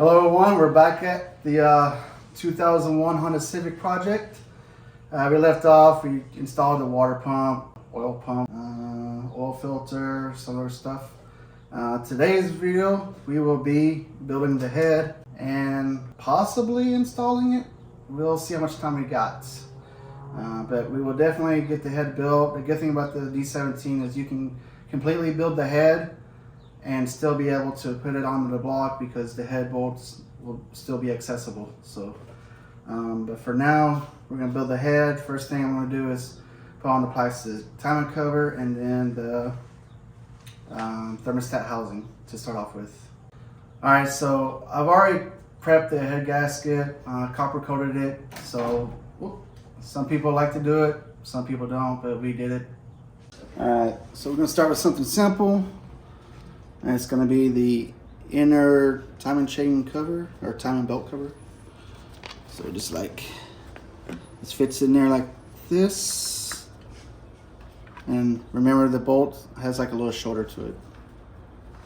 Hello everyone, we're back at the 2001 Honda Civic project. We left off, we installed the water pump, oil filter, some other stuff. Today's video, we will be building the head and possibly installing it. We'll see how much time we got. But we will definitely get the head built. The good thing about the D17 is you can completely build the head and still be able to put it onto the block because the head bolts will still be accessible. So, but for now, we're gonna build the head. First thing I'm gonna do is put on the plastic timing cover and then the thermostat housing to start off with. All right, so I've already prepped the head gasket, copper coated it. So some people like to do it, some people don't, but we did it. All right, so we're gonna start with something simple. And it's going to be the inner timing chain cover or timing belt cover. So just like this fits in there like this. And remember the bolt has like a little shoulder to it.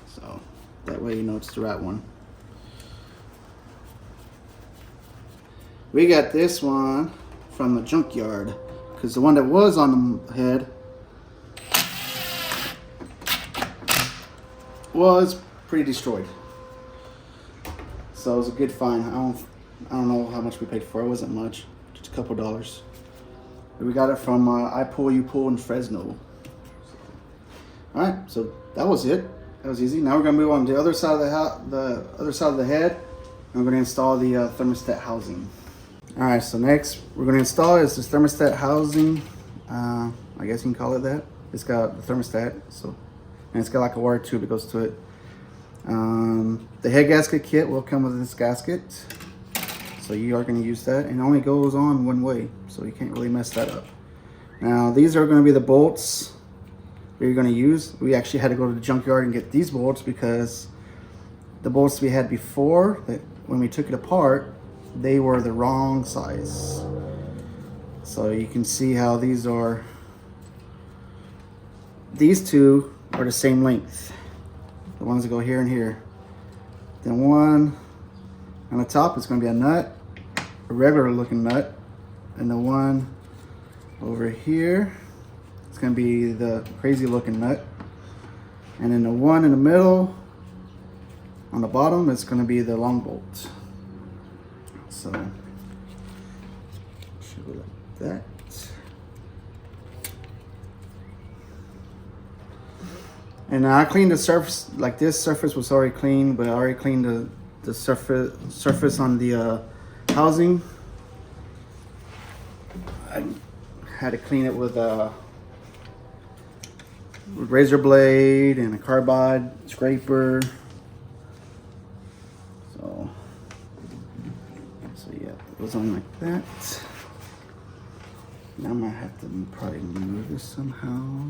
So that way you know it's the right one. We got this one from the junkyard because the one that was on the head was pretty destroyed. So it was a good find. I don't know how much we paid for it. It wasn't much, just a couple dollars. But we got it from I Pull You Pull in Fresno. All right, so that was it. That was easy. Now we're gonna move on to the other side of the other side of the head, and we're gonna install the thermostat housing. All right, so next we're gonna install is this thermostat housing. I guess you can call it that. It's got the thermostat, so. And it's got like a wire tube that goes to it. The head gasket kit will come with this gasket. So you are going to use that, and it only goes on one way. So you can't really mess that up. Now these are going to be the bolts that you're going to use. We actually had to go to the junkyard and get these bolts because the bolts we had before, that when we took it apart, they were the wrong size. So you can see how these two are the same length, the ones that go here and here. Then one on the top is going to be a nut, a regular looking nut, and the one over here is going to be the crazy looking nut, and then the one in the middle on the bottom is going to be the long bolt. So should go like that. And I cleaned the surface, like this surface was already clean, but I already cleaned the surface on the housing. I had to clean it with a razor blade and a carbide scraper. So yeah, it goes on like that. Now I'm gonna have to probably move this somehow.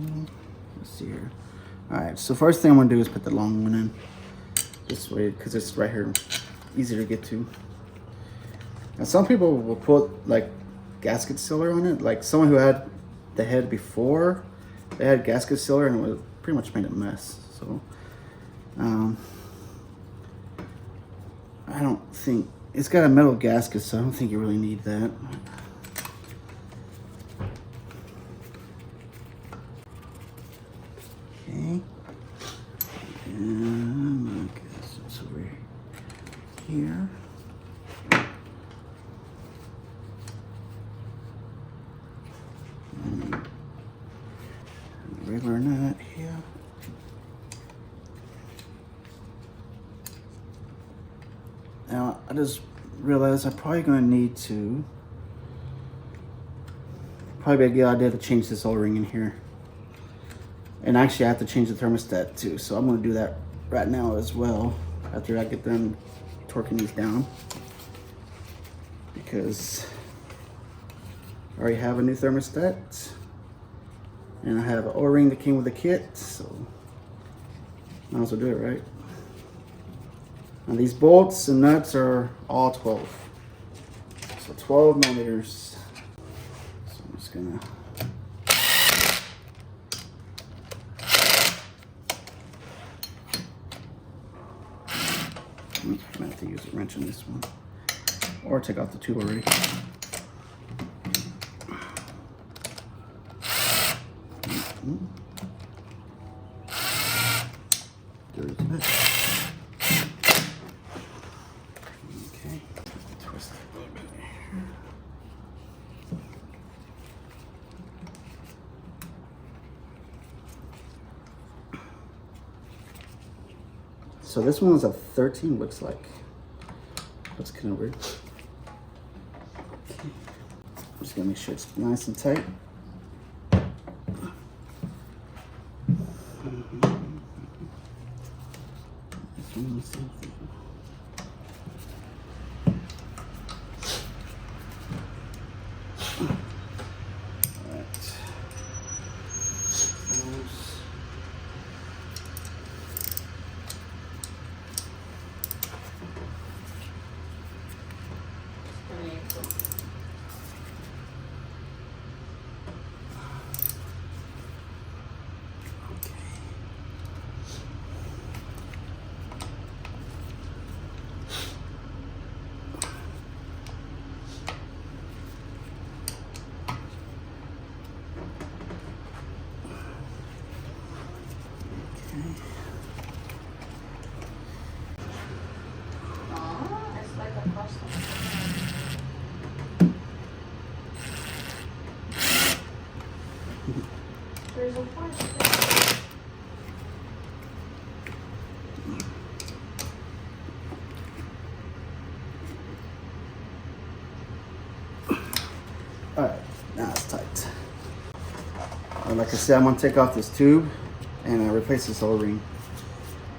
Let's see here. All right, so first thing I'm gonna do is put the long one in this way because it's right here, easier to get to. And some people will put like gasket sealer on it. Like someone who had the head before, they had gasket sealer and it was pretty much made a mess. So I don't think, it's got a metal gasket, so I don't think you really need that. Okay, and I guess it's over here. And regular nut here. Now I just realized I'm probably going to need to, probably be a good idea to change this O-ring in here. And actually I have to change the thermostat too, so I'm going to do that right now as well after I get done torquing these down, because I already have a new thermostat and I have an O-ring that came with the kit, so might as well do it right. Now these bolts and nuts are all 12, so 12 millimeters. So I'm just gonna to use a wrench on this one. Or take out the tube already. There's that. Okay, twist it a little bit here. So this one was a 13, looks like. Looks kind of weird. Okay. I'm just gonna make sure it's nice and tight. This one, the same thing. There's a bunch. Alright, now it's tight. And like I said, I'm gonna take off this tube and replace this O-ring.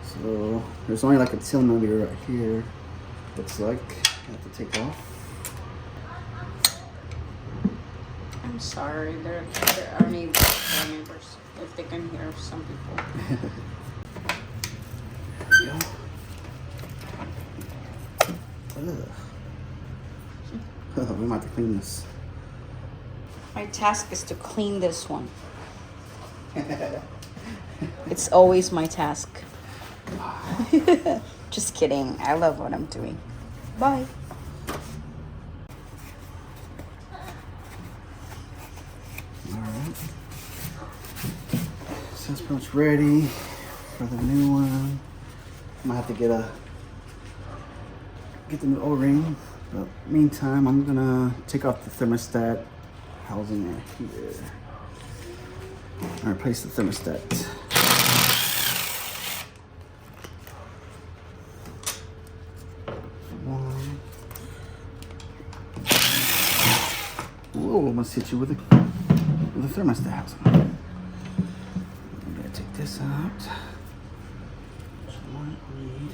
So there's only like a 10 millimeter right here. Looks like I have to take off. I'm sorry, there are neighbors, if they can hear some people. There we go. Ugh. We might have to clean this. My task is to clean this one. It's always my task. Just kidding. I love what I'm doing. Bye. Alright. So it's pretty much ready for the new one. I might have to get the new O-ring. But meantime, I'm gonna take off the thermostat housing right here. And replace the thermostat. Whoa, almost hit you with the thermostat housing. I'm gonna take this out. So I might need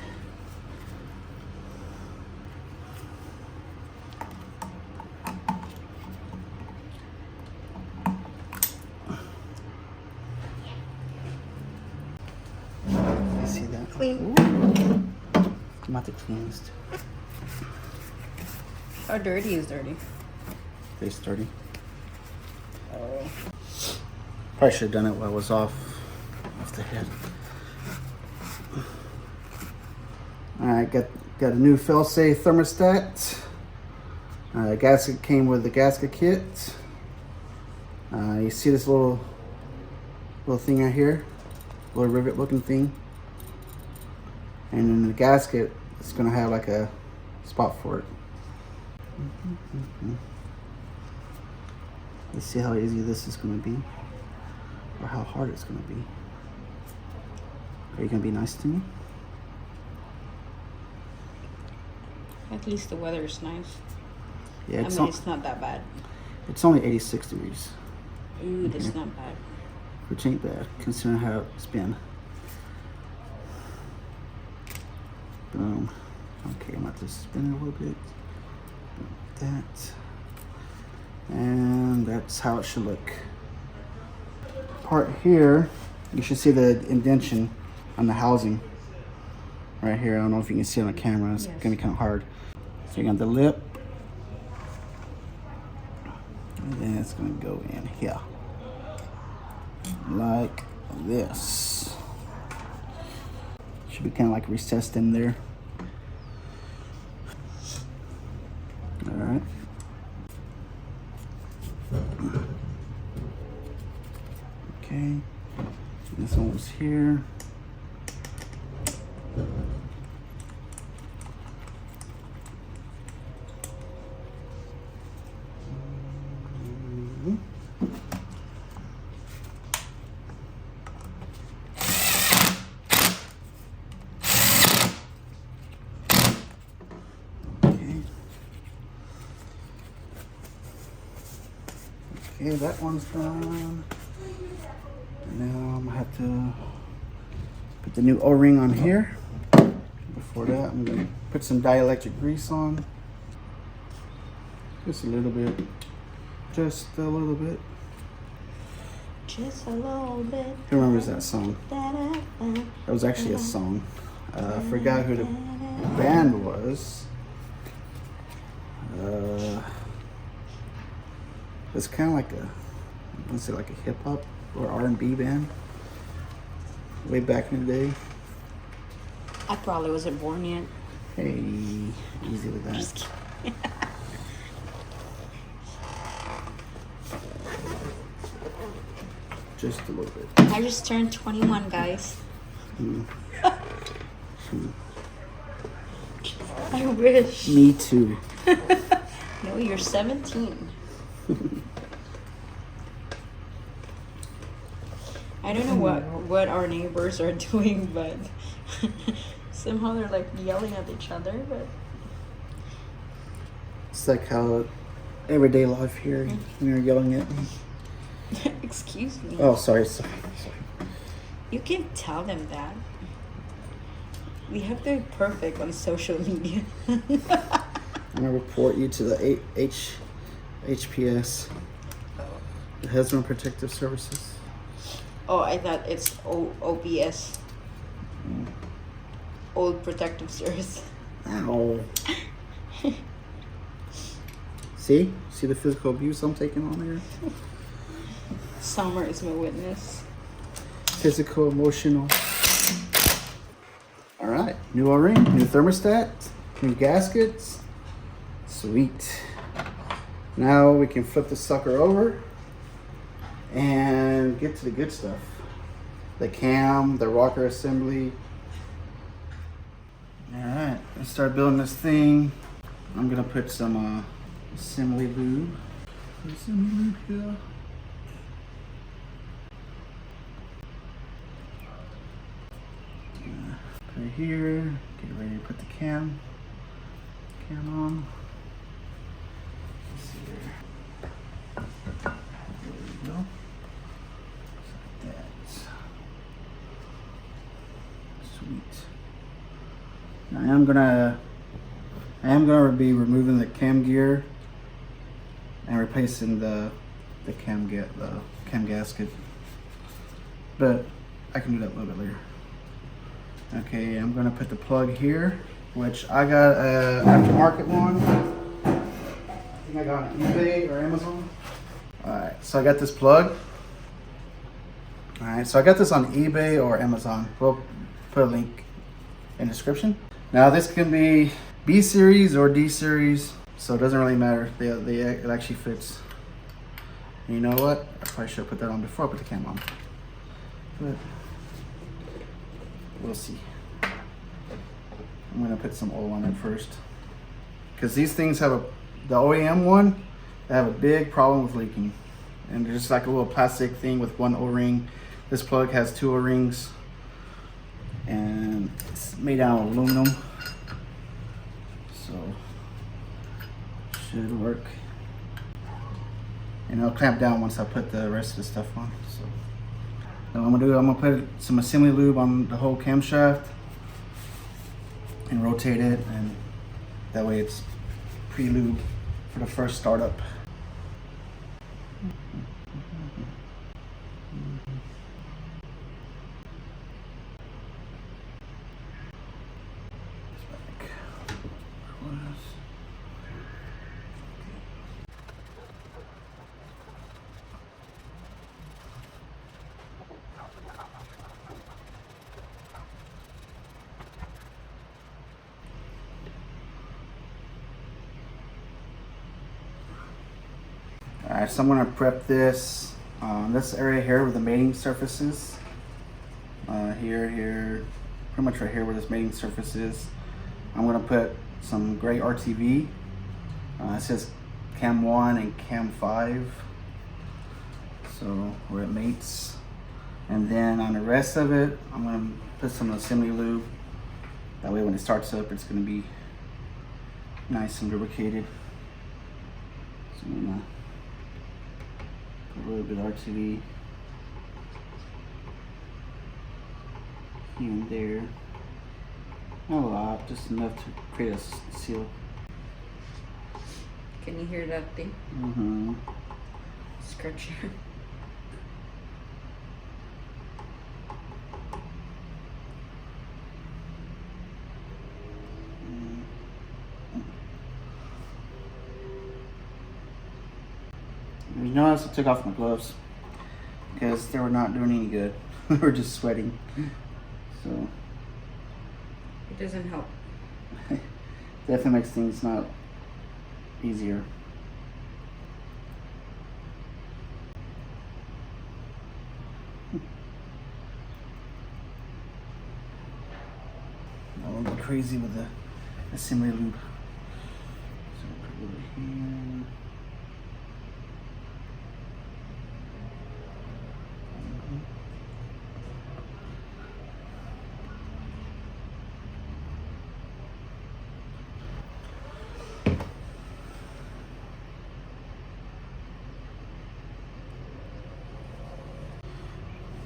see that? Clean. I'm about to clean this too. How dirty is dirty? Face dirty. Oh. Probably should have done it while I was off the head. Alright, got a new fail-safe thermostat. Gasket came with the gasket kit. You see this little thing right here? Little rivet looking thing. And in the gasket, it's gonna have like a spot for it. Let's see how easy this is gonna be, or how hard it's gonna be. Are you gonna be nice to me? At least the weather is nice. Yeah, it's not that bad. It's only 86 degrees, Ooh, that's not bad. which ain't bad considering how it's been. Boom. Okay, I'm about to spin it a little bit. Like that. And that's how it should look. Part here, you should see the indentation on the housing. Right here, I don't know if you can see it on the camera. It's gonna be kind of hard. So you got the lip. And then it's gonna go in here. Like this. Should be kind of like recessed in there. goes here. Okay, that one's done. Now I'm gonna have to put the new O-ring on here. Before that, I'm gonna put some dielectric grease on. Just a little bit. Just a little bit. Just a little bit. Who remembers that song? That was actually a song. I forgot who the band was. It's kind of like a, let's say like a hip hop or R&B band. Way back in the day. I probably wasn't born yet. Hey, easy with that. Just kidding. Just a little bit. I just turned 21, guys. I wish. Me too. No, you're 17. I don't know what our neighbors are doing, but somehow they're like yelling at each other. But it's like how everyday life here, when you're yelling at me. excuse me. Oh, sorry. You can tell them that. We have to be perfect on social media. I'm gonna report you to the HPS, the Hazard Protective Services. Oh, I thought it's OPS. Old Protective Service. Ow. See the physical abuse I'm taking on here. Summer is my witness. Physical, emotional. All right, new O-ring, new thermostat, new gaskets. Sweet. Now we can flip the sucker over and get to the good stuff. The cam, the rocker assembly. All right, let's start building this thing. I'm gonna put some assembly lube. Assembly lube here. Put it here. Get ready to put the cam on. Let's see here. There we go. Just like that. Sweet. Now I am gonna be removing the cam gear and replacing the cam gasket, but I can do that a little bit later. Okay, I'm gonna put the plug here, which I got an aftermarket one. I think I got on eBay or Amazon. All right, so I got this plug. All right, so I got this on eBay or Amazon. We'll put a link in the description. Now this can be B series or D series, so it doesn't really matter. It actually fits. And you know what? I probably should have put that on before I put the cam on. But we'll see. I'm gonna put some oil on it first, because these things have the OEM one, they have a big problem with leaking, and there's just like a little plastic thing with one O-ring. This plug has two O-rings, and it's made out of aluminum, so should work. And it'll clamp down once I put the rest of the stuff on. So what I'm gonna put some assembly lube on the whole camshaft and rotate it, and that way it's pre-lube for the first startup. Alright, so I'm going to prep this area here with the mating surfaces. here, pretty much right here where this mating surface is. I'm gonna put some gray RTV. It says cam 1 and cam 5. So where it mates. And then on the rest of it, I'm gonna put some assembly lube. That way when it starts up, it's gonna be nice and lubricated. So I'm gonna put a little bit of RTV here and there. Not a lot, just enough to create a seal. Can you hear that thing? Mm-hmm. Scratching. You notice I took off my gloves because they were not doing any good. They were just sweating. So It doesn't help. definitely makes things not easier. I won't go crazy with the assembly lube. So put it over here.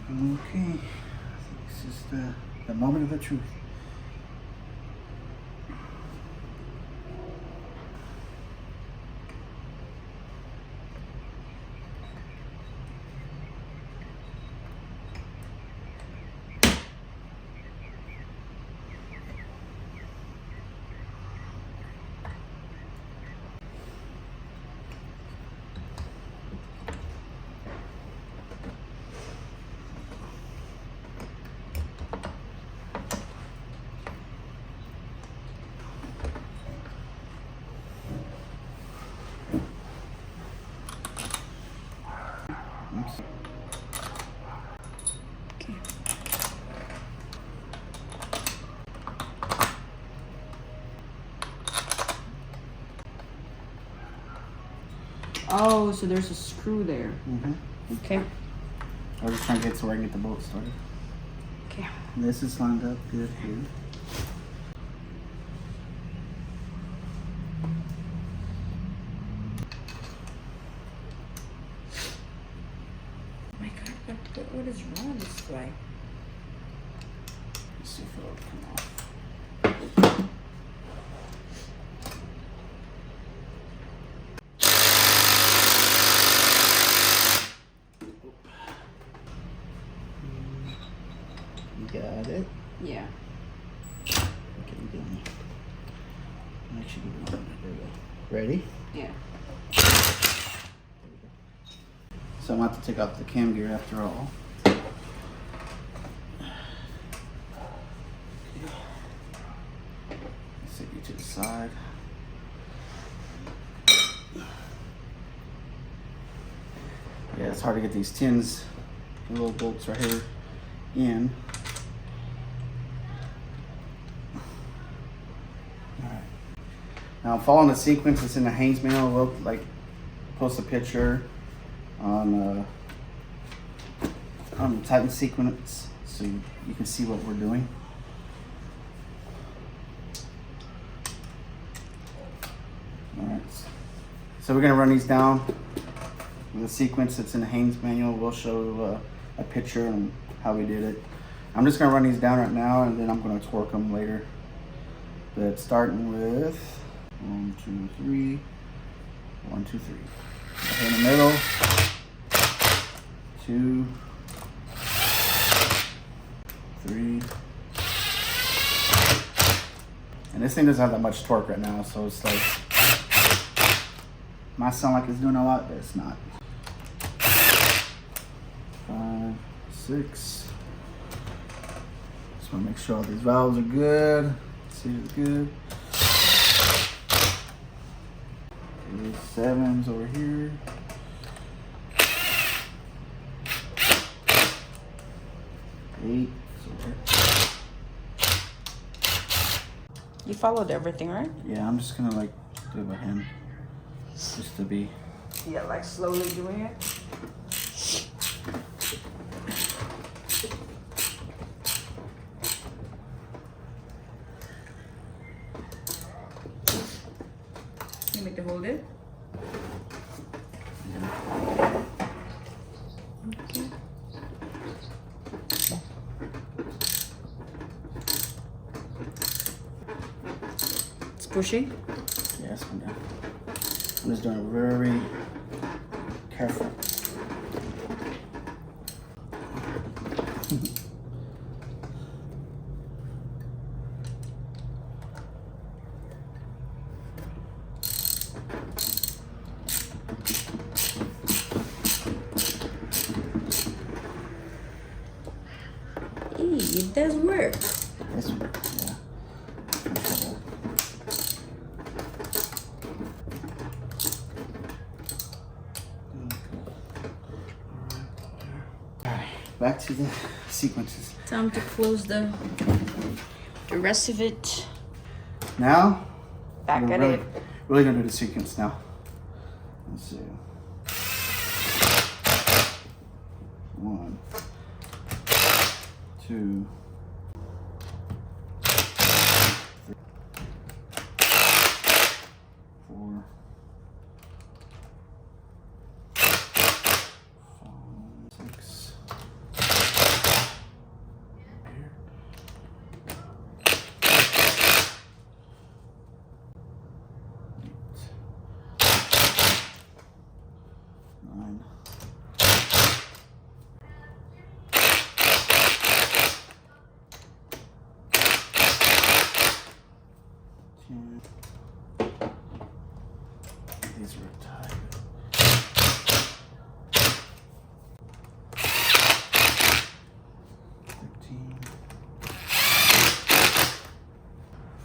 Okay, I think this is the moment of the truth. Okay. Oh, so there's a screw there. Mm-hmm. Okay. I was just trying to get so I can get the bolt started. Okay. This is lined up good here. Oh my God, what is wrong with this guy? Let's see if it'll come off. Got it. Yeah. Okay, we done. Actually, there we go. Ready? Yeah. So I'm going to have to take off the cam gear after all. Set you to the side. Yeah, it's hard to get these tins, the little bolts right here, in. Alright. Now I'm following the sequence that's in the Haynes Manual. We'll post a picture on the Titan sequence so you can see what we're doing. Alright. So we're gonna run these down. The sequence that's in the Haynes Manual, we'll show a picture and how we did it. I'm just gonna run these down right now and then I'm gonna torque them later. But starting with 1, 2, 3, 1, 2, 3. Okay, in the middle, 2, 3. And this thing doesn't have that much torque right now, so it's like, might sound like it's doing a lot, but it's not. 5, 6. Just want to make sure all these valves are good. See it's good. 7's over here. 8. You followed everything, right? Yeah, I'm just gonna like do it by hand, just to be. Yeah, like slowly doing it. You make to hold it. Okay. It's pushy. Yeah, it's come down. I'm just doing it very careful. It does work. This one, yeah. Alright, back to the sequences. Time to close the rest of it. Now, Back we're at really, it. really gonna do the sequence now. Let's see. 1, 2, 3, 4, 5, 6. Here. 9. 10. These are tied. 13.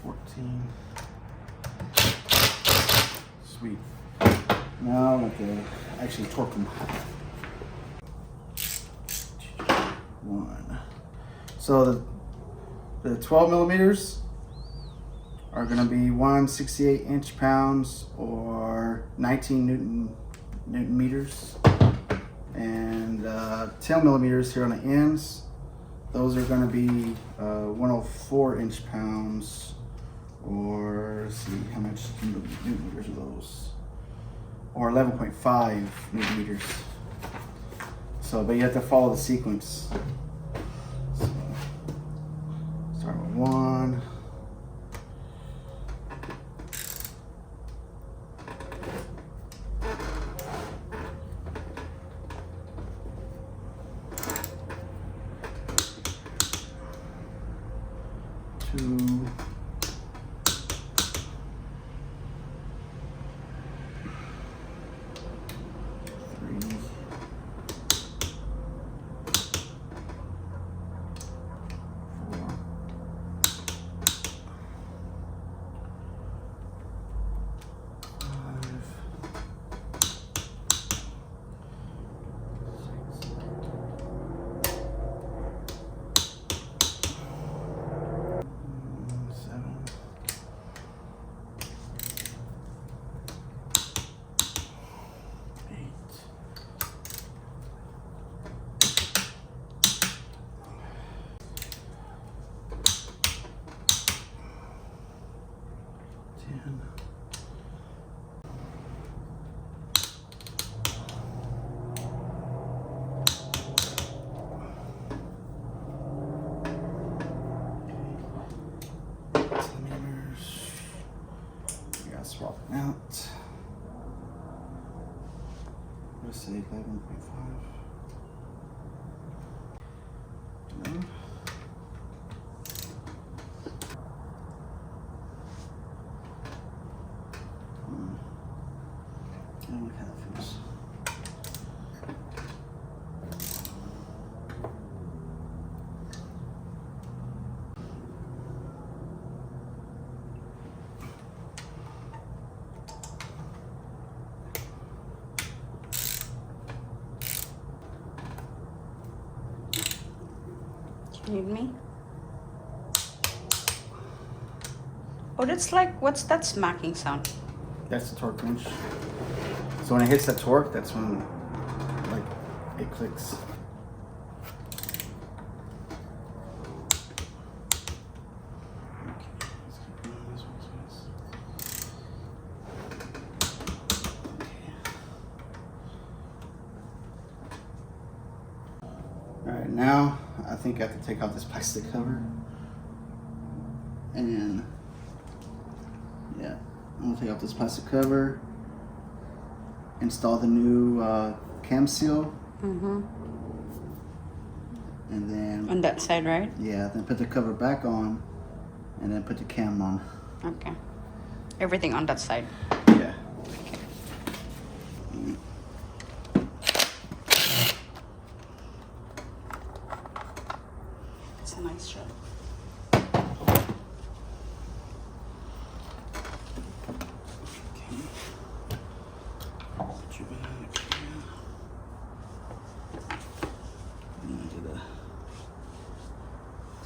14. Sweet. Now I'm going to actually torque them. 1. So the 12 millimeters are going to be 168 inch-pounds or 19 newton meters, and 10 millimeters here on the ends, those are going to be 104 inch-pounds, or let's see how much newton meters are those, or 11.5 newton meters. So, but you have to follow the sequence. So, start with 1. 2. 3. 4. 5. 7. 8. 10. 10 We gotta swap it out. Let's say 11.5. No. And look how it feels. You need me? Oh, that's like, what's that smacking sound? That's the torque wrench. So when it hits that torque, that's when like it clicks. Alright, now I think I have to take off this plastic cover. And yeah, I'm gonna take off this plastic cover, install the new cam seal, Mm-hmm. and then On that side, right? yeah, then put the cover back on, and then put the cam on. Okay. Everything on that side. Yeah. It's a nice shot.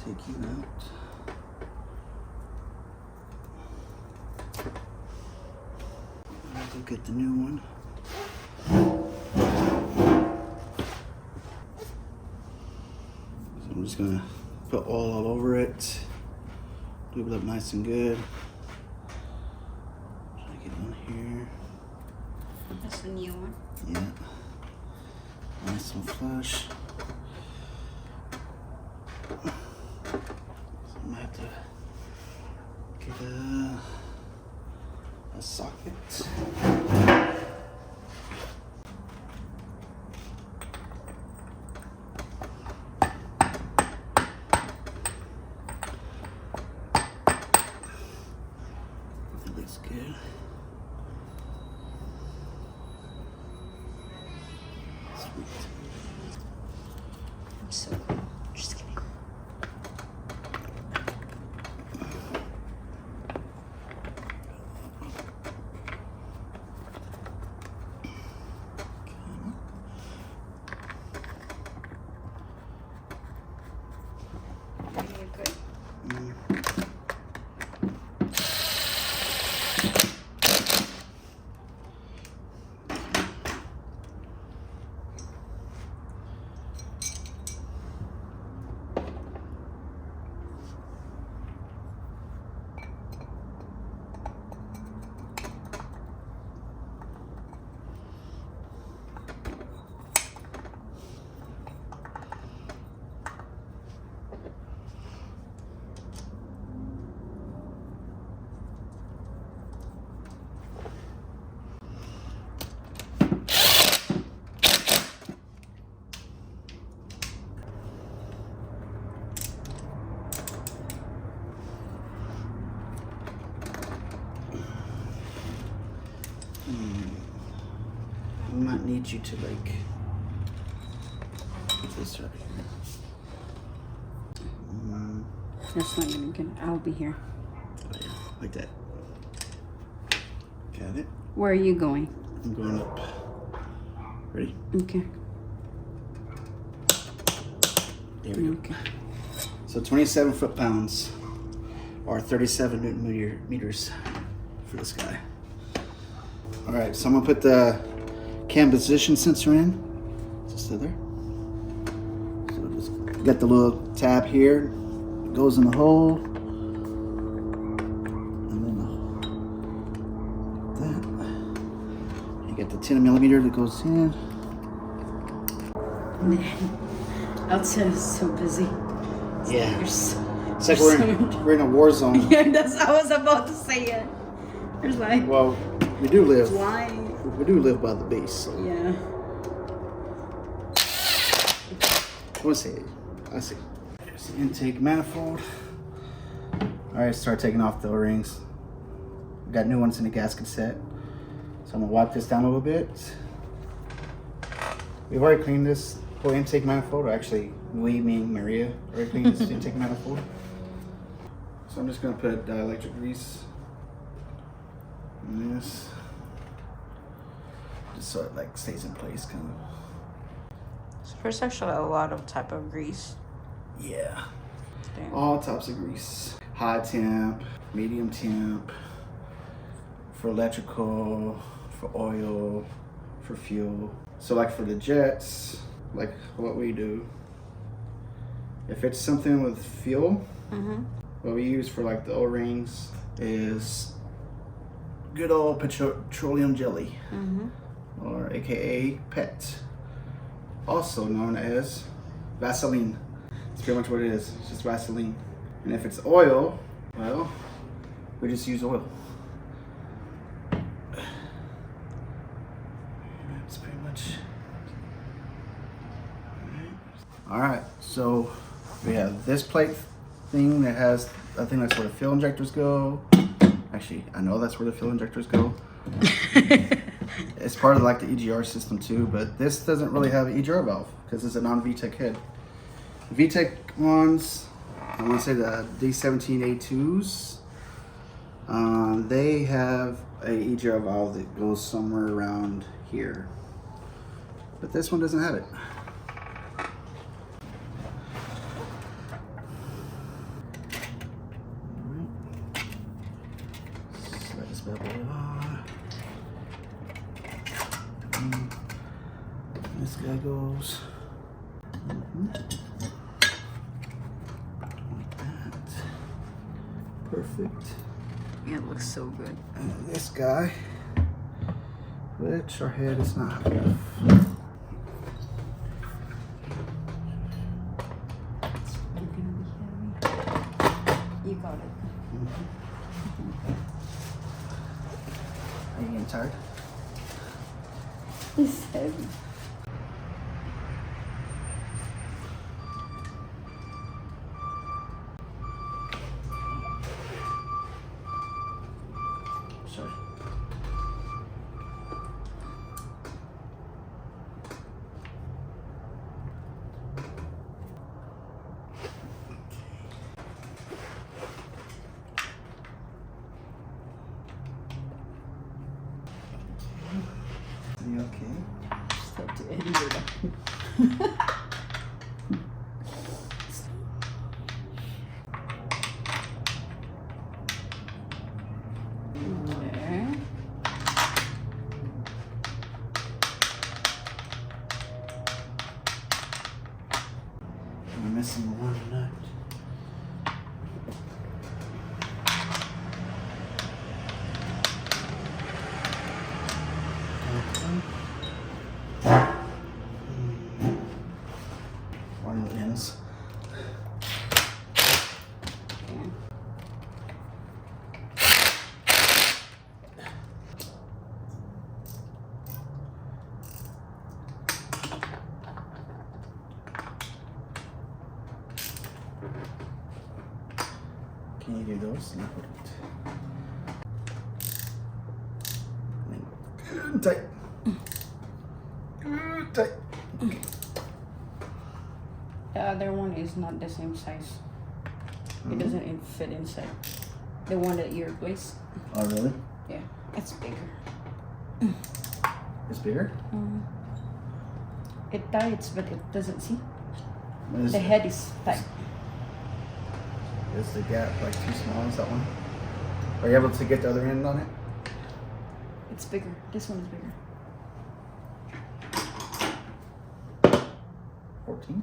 Take you out. I'll go get the new one. So I'm just gonna put oil all over it. Lube it up nice and good. Try to get on here. That's the new one. Yeah. Nice and flush. So I'm gonna have to get a socket. That looks good. Sweet. So cool. Just kidding. Are you good? I might need you to like put this right here. That's not gonna get. I'll be here. Oh, yeah, like that. Got it? Where are you going? I'm going up. Ready? Okay. There we go. Okay. So 27 foot-pounds or 37 Newton meters for this guy. All right, so I'm gonna put the cam position sensor in. Just sit there. So just get the little tab here. It goes in the hole. And then that. You get the 10 millimeter that goes in. Outside is so busy. Yeah. There's It's like we're in a war zone. yeah, I was about to say it. There's like Well, we do live. flying. We do live by the base. So. Yeah. I want to say, I see. There's the intake manifold. All right, start taking off the O-rings. Got new ones in the gasket set. So I'm gonna wipe this down a little bit. We've already cleaned this whole intake manifold. Or actually, we, me, and Maria already cleaned this intake manifold. So I'm just gonna put dielectric grease in this, just so it like stays in place, kind of. So there's actually a lot of type of grease. Yeah. Damn. All types of grease. high temp, medium temp, for electrical, for oil, for fuel. So like for the jets, like what we do, if it's something with fuel, what we use for like the O-rings is good old petroleum jelly, or AKA PET, also known as Vaseline. It's pretty much what it is. It's just Vaseline. And if it's oil, well, we just use oil. That's pretty much. All right, so we have this plate thing that has, I think that's where the fuel injectors go. Actually, I know that's where the fuel injectors go. It's part of like the EGR system too, but this doesn't really have an EGR valve because it's a non-VTEC head. VTEC ones, I want to say the D17A2s, they have a EGR valve that goes somewhere around here, but this one doesn't have it. Slide this bad boy on. This guy goes. Like that. Perfect. Yeah, it looks so good. And then this guy, which our head is not high enough. You got it. Are you getting tired? It's heavy. Sorry. Are you okay? Just have to edit it out. Okay. I'm missing one nut. One of the ends. Can you do those? No. Good tight. Good tight. Okay. The other one is not the same size. It doesn't fit inside. The one that you replaced. Oh, really? Yeah, it's bigger. It's bigger? It tights, but it doesn't see. Is, The head is tight. is the gap like too small? Is that one? Are you able to get the other end on it? It's bigger. This one is bigger. 14?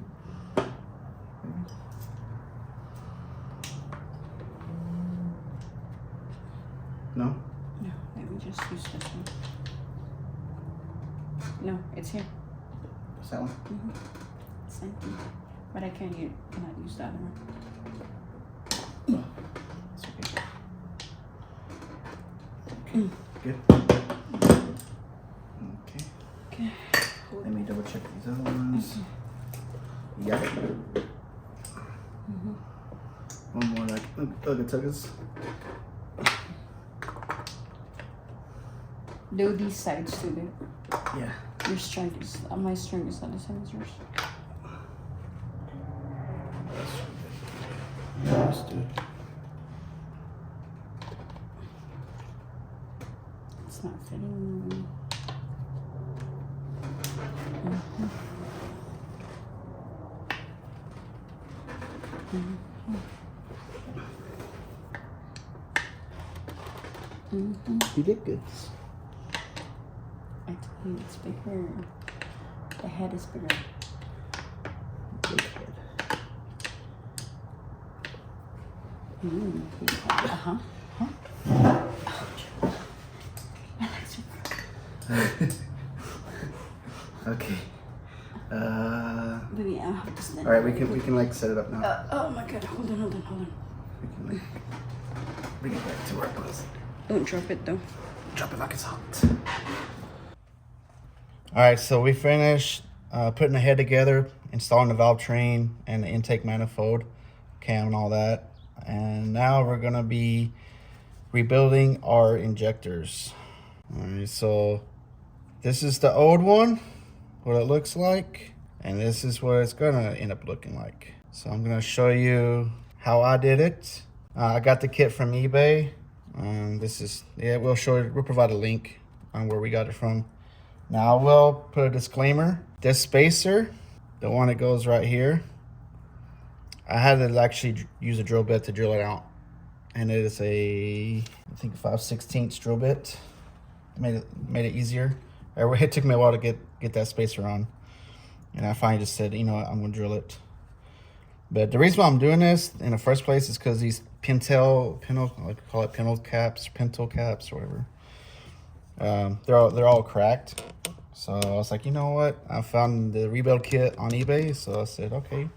No? No, let me just use this one. No, it's here. What's that one? Same thing. But I cannot use the other one. Oh, that's okay. Okay, good. Okay. Okay. Let me double check these other ones. Yeah. One more like Ugga Tuggas. Do these sides too, babe. Yeah. Your strength is, my strength is not the same as yours. Yeah, let's do it. It's not fitting. You did good. I told you it's bigger. The head is bigger. Big head. Uh-huh. Okay. Maybe I'll have to stand. All right, we can like set it up now. Oh my god! Hold on. We can like bring it back to where it was. Don't drop it though. Drop it like it's hot. All right, so we finished putting the head together, installing the valve train and the intake manifold, cam and all that. And now we're gonna be rebuilding our injectors. All right, so this is the old one, what it looks like, and this is what it's gonna end up looking like. So I'm gonna show you how I did it. I got the kit from eBay. We'll provide a link on where we got it from. Now I will put a disclaimer. This spacer, the one that goes right here, I had to actually use a drill bit to drill it out. And it is I think 5/16 drill bit. Made it easier. It took me a while to get that spacer on. And I finally just said, you know what, I'm gonna drill it. But the reason why I'm doing this in the first place is because these pintle caps, or whatever. They're all cracked. So I was like, you know what? I found the rebuild kit on eBay, so I said, okay,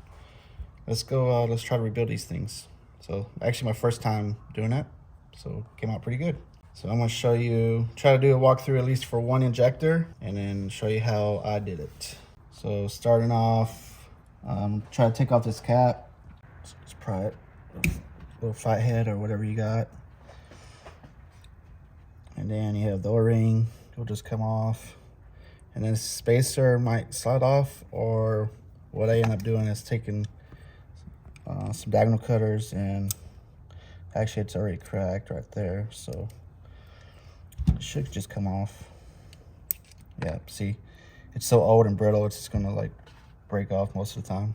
let's go. Let's try to rebuild these things. So actually, my first time doing that, so it came out pretty good. So I'm gonna show you, try to do a walkthrough at least for one injector, and then show you how I did it. So starting off, try to take off this cap. Let's pry it. Little flat head or whatever you got. And then you have the O-ring, it'll just come off. And then spacer might slide off, or what I end up doing is taking some diagonal cutters, and actually it's already cracked right there, so it should just come off. Yeah, see, it's so old and brittle, it's just gonna like break off most of the time.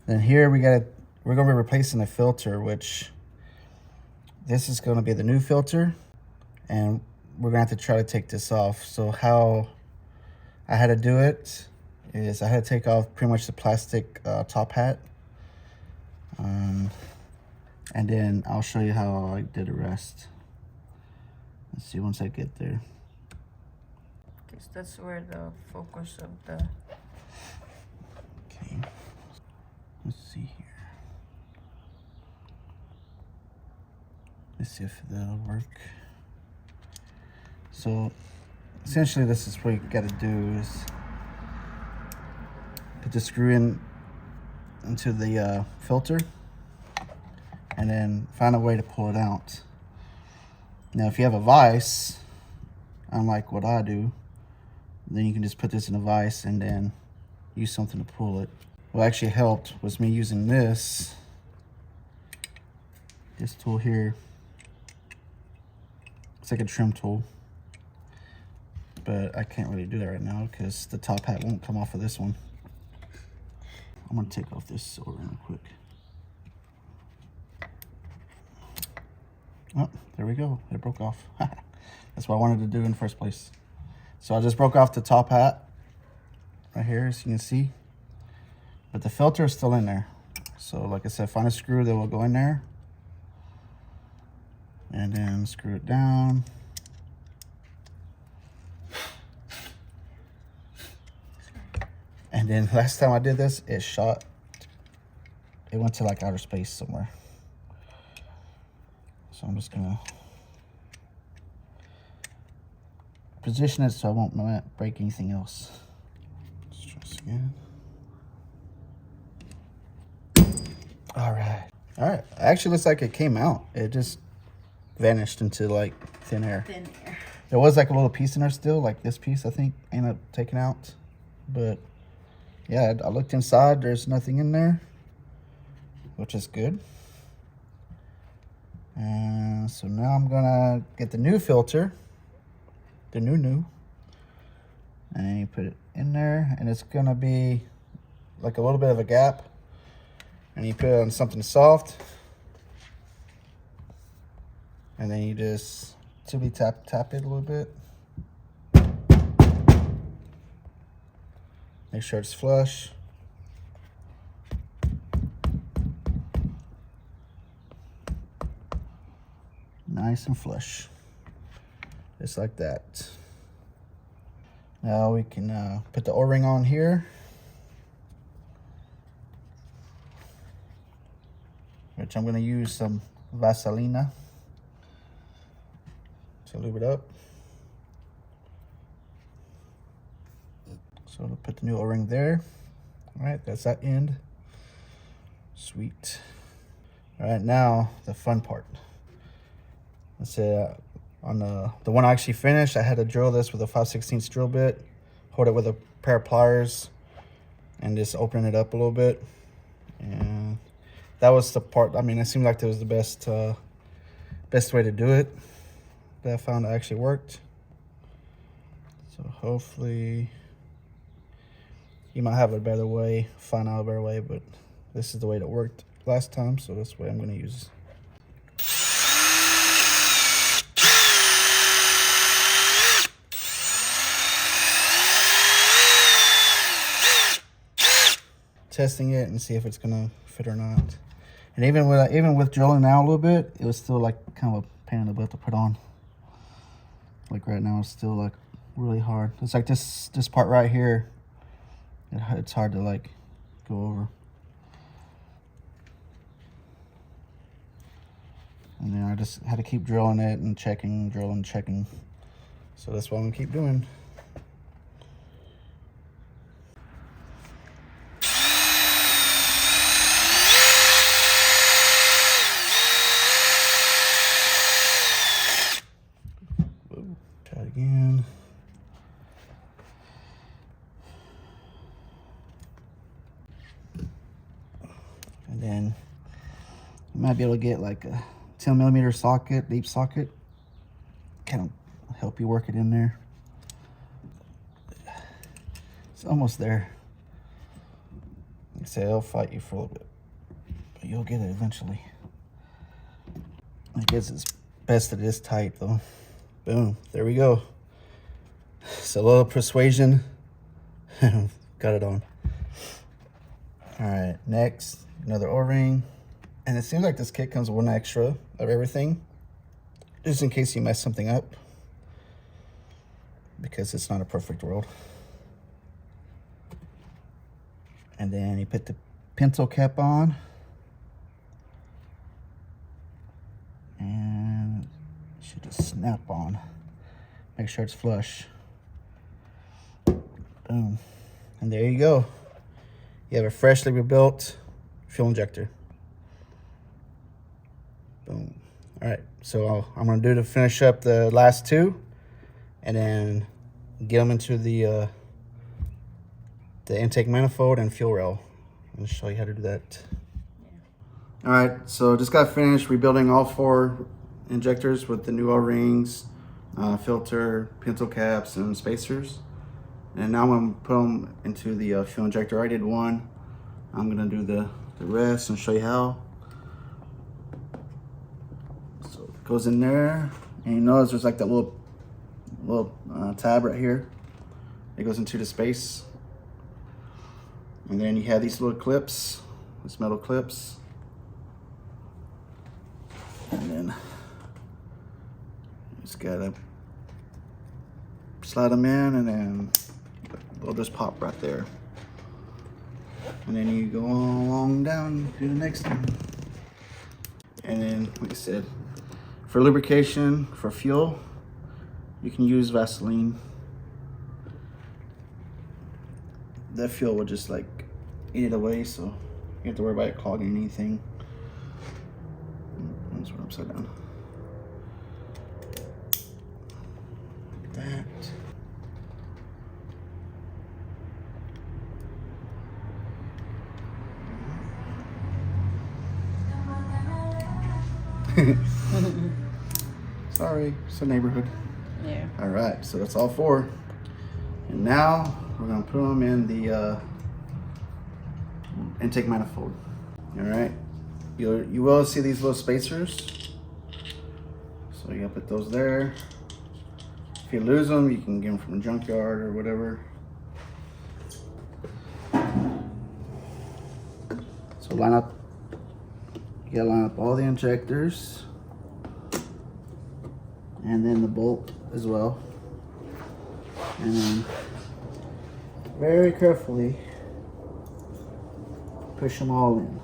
Then here we're gonna be replacing the filter, which this is gonna be the new filter, and we're gonna have to try to take this off. So how I had to do it is I had to take off pretty much the plastic top hat, and then I'll show you how I did the rest. Let's see once I get there. Because that's where the focus of the... Okay, let's see here. Let's see if that'll work. So essentially this is what you gotta do is put the screw into the filter, and then find a way to pull it out. Now if you have a vise, unlike what I do, then you can just put this in a vise and then use something to pull it. What actually helped was me using this tool here. It's like a trim tool, but I can't really do that right now because the top hat won't come off of this one. I'm gonna take off this O-ring real quick. Oh, there we go, it broke off. That's what I wanted to do in the first place. So I just broke off the top hat right here, as you can see, but the filter is still in there. So like I said, find a screw that will go in there, and then screw it down. And then last time I did this, it went to like outer space somewhere. So I'm just gonna position it so I won't break anything else. Let's try this again. All right. Actually looks like it came out. It just vanished into like thin air. There was like a little piece in there still, like this piece I think ended up taken out. But yeah, I looked inside, there's nothing in there, which is good. And so now I'm gonna get the new filter, the new, and you put it in there, and it's gonna be like a little bit of a gap, and you put it on something soft, and then you just simply tap it a little bit. Make sure it's flush. Nice and flush, just like that. Now we can put the O-ring on here, which I'm going to use some Vaseline to lube it up. So we'll put the new O-ring there. All right, that's that end. Sweet. All right, now the fun part. Let's say on the one I actually finished, I had to drill this with a 5/16 drill bit, hold it with a pair of pliers, and just open it up a little bit. And that was the part, I mean, it seemed like that was the best way to do it that I found actually worked. So hopefully you might have a better way, find out a better way, but this is the way that worked last time, so that's the way I'm going to use. Testing it and see if it's gonna fit or not. And even with drilling out a little bit, it was still like kind of a pain in the butt to put on. Like right now, it's still like really hard. It's like this part right here. It's hard to like go over. And then I just had to keep drilling it and checking, drilling, checking. So that's what I'm gonna keep doing. Try it again. And then you might be able to get like a 10mm socket, deep socket. Kind of help you work it in there. It's almost there. Like I say, it'll fight you for a little bit, but you'll get it eventually. I guess it's best that it is tight though. Boom, there we go. It's a little persuasion. Got it on. All right, next, another O-ring. And it seems like this kit comes with one extra of everything, just in case you mess something up, because it's not a perfect world. And then you put the pencil cap on, and it should just snap on. Make sure it's flush. Boom. And there you go. You have a freshly rebuilt fuel injector. Boom. All right, so I'm gonna do to finish up the last two, and then get them into the intake manifold and fuel rail. I'll show you how to do that. All right, so just got finished rebuilding all 4 injectors with the new O-rings, filter, pencil caps, and spacers. And now I'm gonna put them into the fuel injector. I did one. I'm gonna do the rest and show you how. So it goes in there, and you notice there's like that little tab right here. It goes into the space. And then you have these little clips, these metal clips. And then you just gotta slide them in, and then they'll just pop right there. And then you go along down to the next one. And then, like I said, for lubrication, for fuel, you can use Vaseline. That fuel will just like eat it away, so you don't have to worry about it clogging anything. Let's put it upside down. Like that. Sorry, it's a neighborhood. Yeah. All right, so that's all 4. And now we're gonna put them in the intake manifold. All right, you will see these little spacers. So you gotta put those there. If you lose them, you can get them from a junkyard or whatever. So line up, you gotta line up all the injectors and then the bolt as well. And then very carefully push them all in.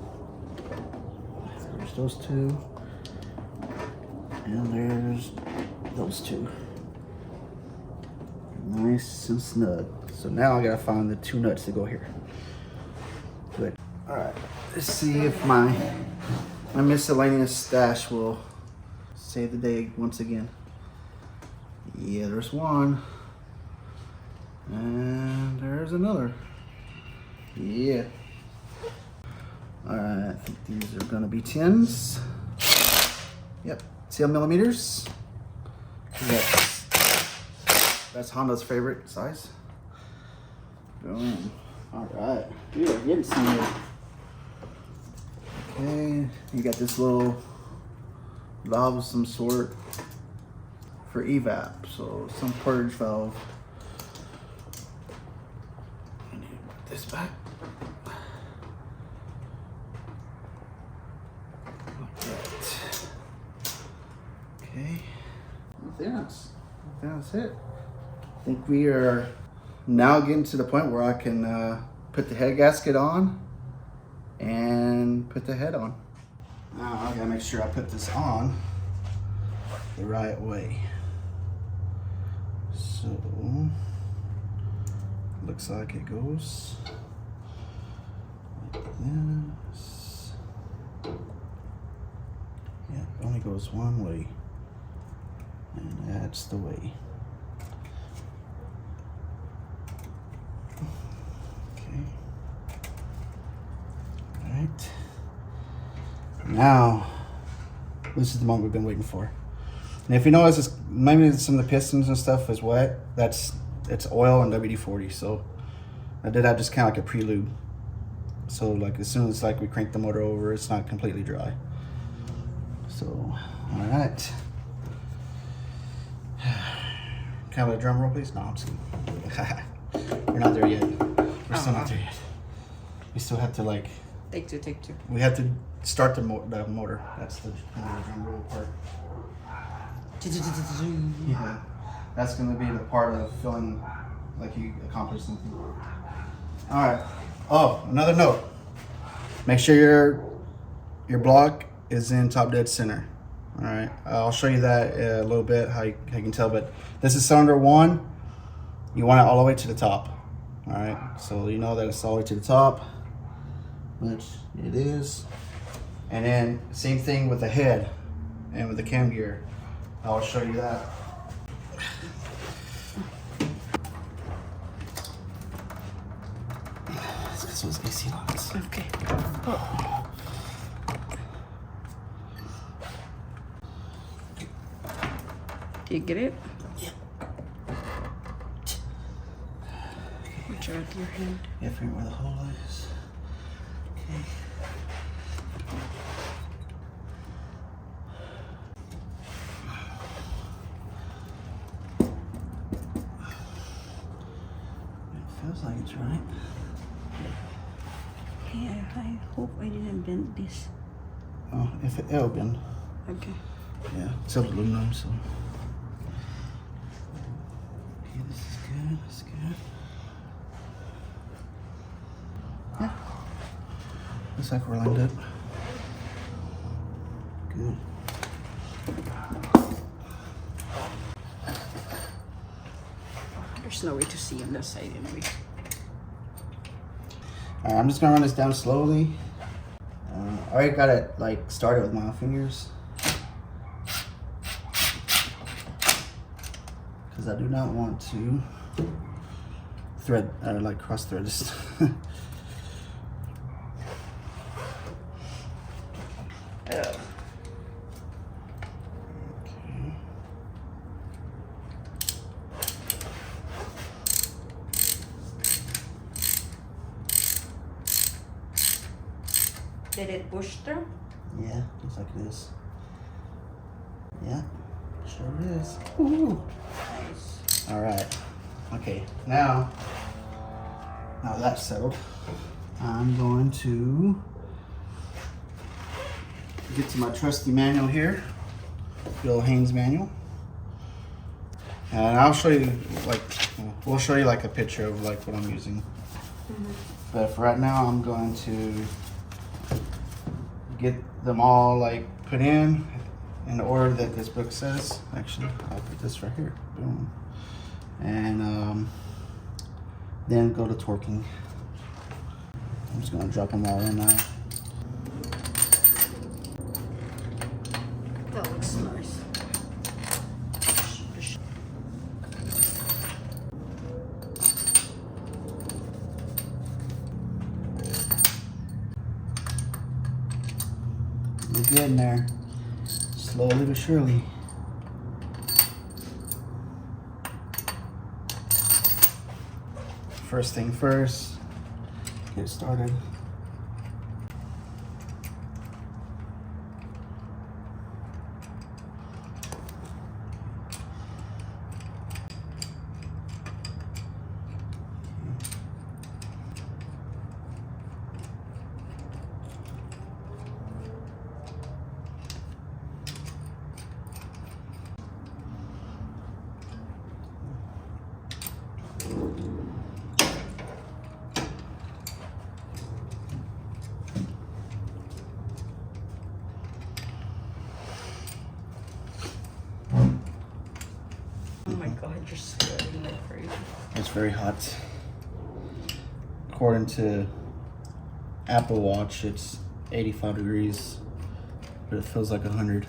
There's those two. And there's those two. Nice and snug. So now I gotta find the 2 nuts to go here. Good. Alright, let's see if my miscellaneous stash will save the day once again. Yeah, there's one. And there's another. Yeah. Alright, I think these are gonna be 10s. Yep, 10 millimeters. That's Honda's favorite size. Boom. Alright, we are getting somewhere. Okay, you got this little valve of some sort for evap, so some purge valve. I need to put this back. Like that. Okay. I think that's it. I think we are now getting to the point where I can put the head gasket on and put the head on. Now I gotta make sure I put this on the right way. So looks like it goes like this. Yeah, it only goes one way, and that's the way. Okay. All right. Now, this is the moment we've been waiting for. And if you notice, maybe some of the pistons and stuff is wet. It's oil and WD-40. So I did that just kind of like a prelude. So like as soon as like we crank the motor over, it's not completely dry. So, all right. Can I have a drum roll, please? No, I'm just kidding. We're not there yet. We're still not there yet. We still have to like. Take two. We have to start the motor. That's the drum roll part. Yeah, that's gonna be the part of feeling like you accomplished something. All right. Oh, another note. Make sure your block is in top dead center. All right. I'll show you that a little bit how you can tell. But this is cylinder 1. You want it all the way to the top. All right. So you know that it's all the way to the top, which it is. And then same thing with the head and with the cam gear. I'll show you that. It's because those AC locks. Okay. Oh. Do you get it? Yeah. Watch out your hand. Yeah, figure where the hole is. Okay. Feels like it's right. Yeah, I hope I didn't bend this. Oh, if it'll bend. Okay. Yeah, it's aluminum, so. Okay, this is good. That's good. Yeah. Looks like we're lined up. Good. There's no way to see on that side anyway. Alright, I'm just gonna run this down slowly. I already got it like started with my fingers, because I do not want to thread or like cross thread this. Did it push through? Yeah, looks like it is. Yeah. Sure it is. Ooh. All right. Okay. Now that's settled, I'm going to get to my trusty manual here, the old Haynes Manual, and I'll show you we'll show you like a picture of like what I'm using. But for right now, I'm going to get them all like put in the order that this book says. Actually, I'll put this right here. Boom. And then go to torquing. I'm just gonna drop them all in now. That looks nice. We're getting there, slowly but surely. First thing first, get started. Oh my god, you're sweating like crazy. It's very hot. According to Apple Watch, it's 85 degrees, but it feels like 100.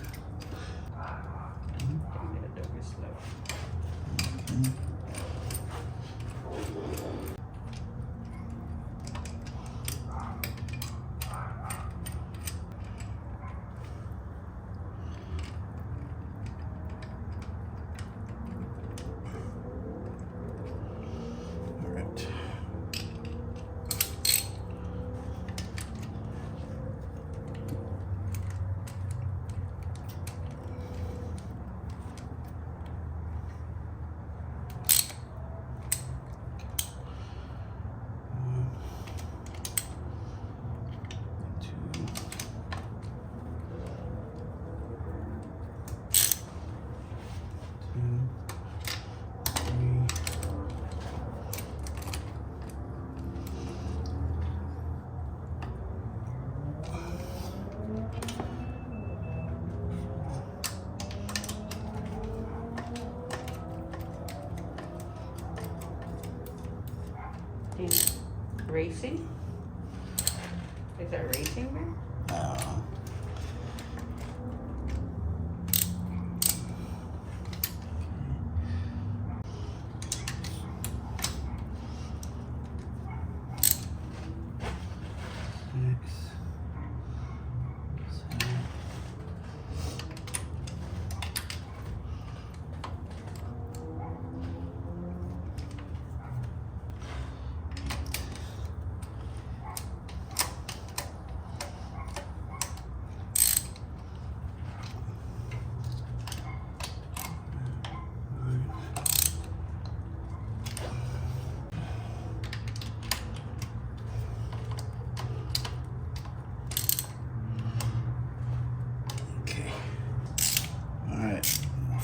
Racing? Is that racing there? No.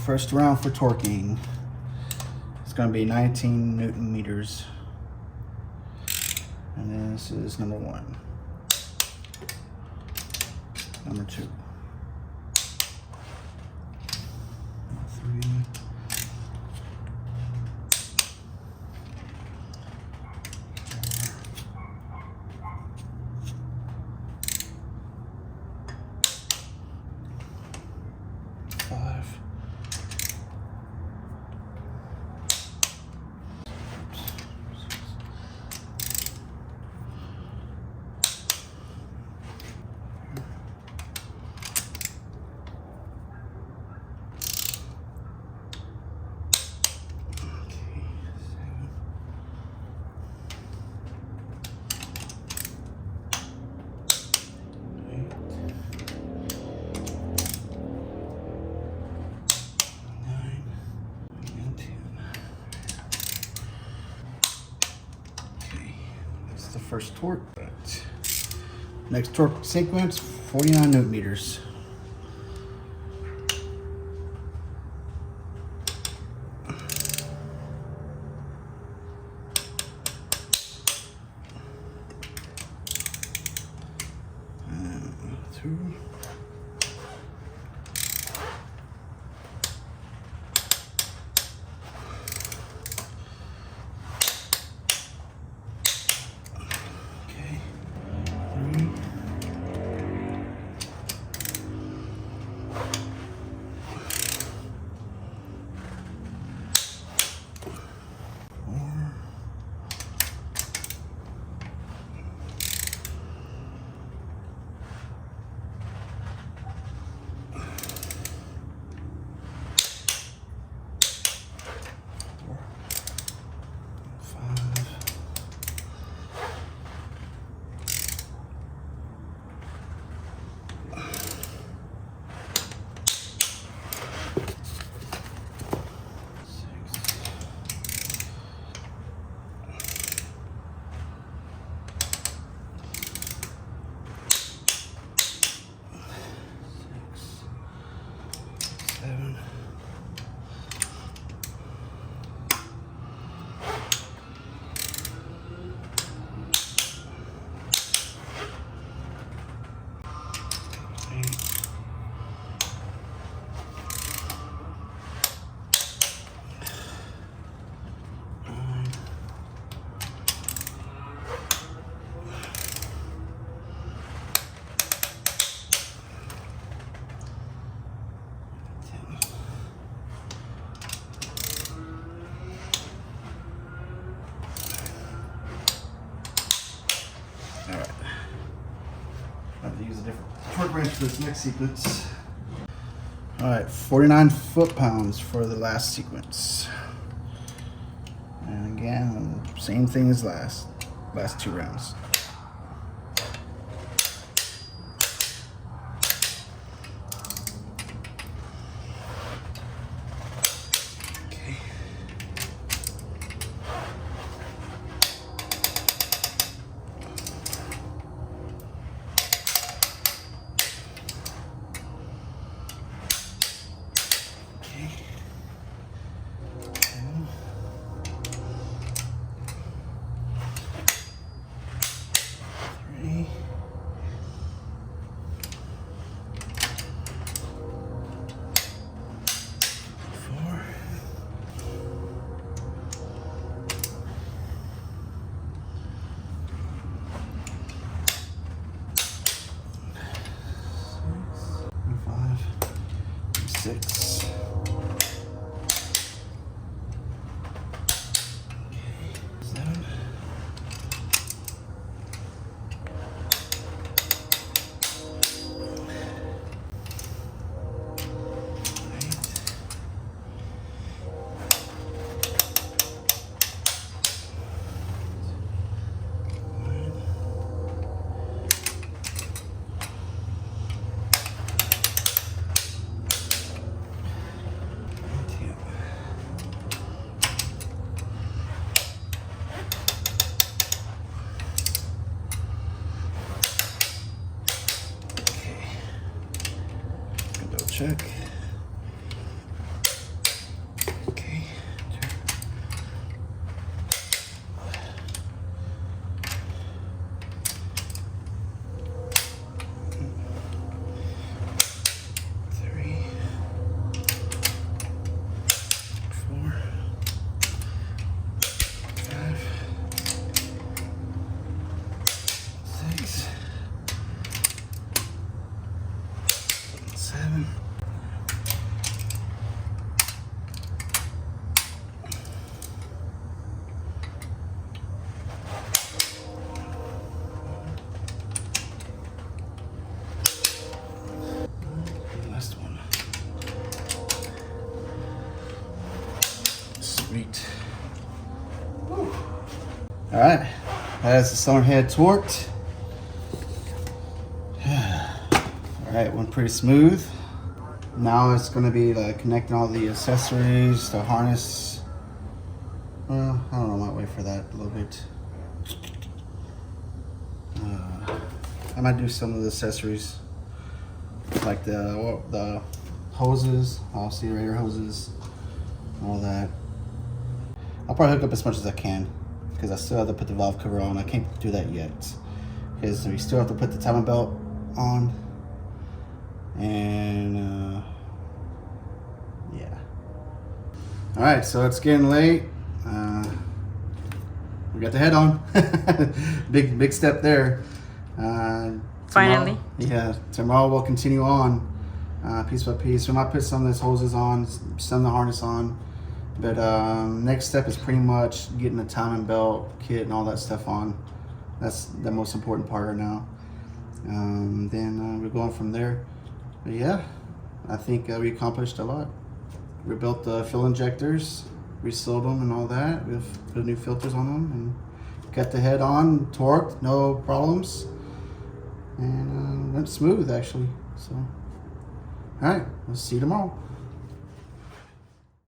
First round for torquing. It's going to be 19 Newton meters. And this is number 1. Number 2. Number 3. That's the first torque. But next torque sequence, 49 newton meters. Two. Okay. 3. 4. 5. 7. 8. 9. 10. All right. I have to use a different torque wrench for this next sequence. All right, 49 foot-pounds for the last sequence. And again, same thing as last 2 rounds. Okay. Okay. 2. 3. 4. 5. 6. 7. 8. Okay. Double check. Okay. 3. 4. 5. 6. 7. 8. Last one. Sweet. Whew. All right, that's the cylinder head torqued. All right, went pretty smooth. Now it's going to be like connecting all the accessories, the harness. Well, I don't know, I might wait for that a little bit. I might do some of the accessories, like the hoses, aerator hoses, all that. I'll probably hook up as much as I can because I still have to put the valve cover on. I can't do that yet because we still have to put the timing belt on, and yeah. All right, so it's getting late. We got the head on. big step there. Finally. Tomorrow we'll continue on piece by piece. We might put some of these hoses on, some of the harness on, but next step is pretty much getting the timing belt kit and all that stuff on. That's the most important part right now. Then we're going from there. But yeah, I think we accomplished a lot. We built the fuel injectors, resealed them and all that. We've put new filters on them and got the head on, torqued, no problems. And went smooth actually. So, all right, we'll see you tomorrow.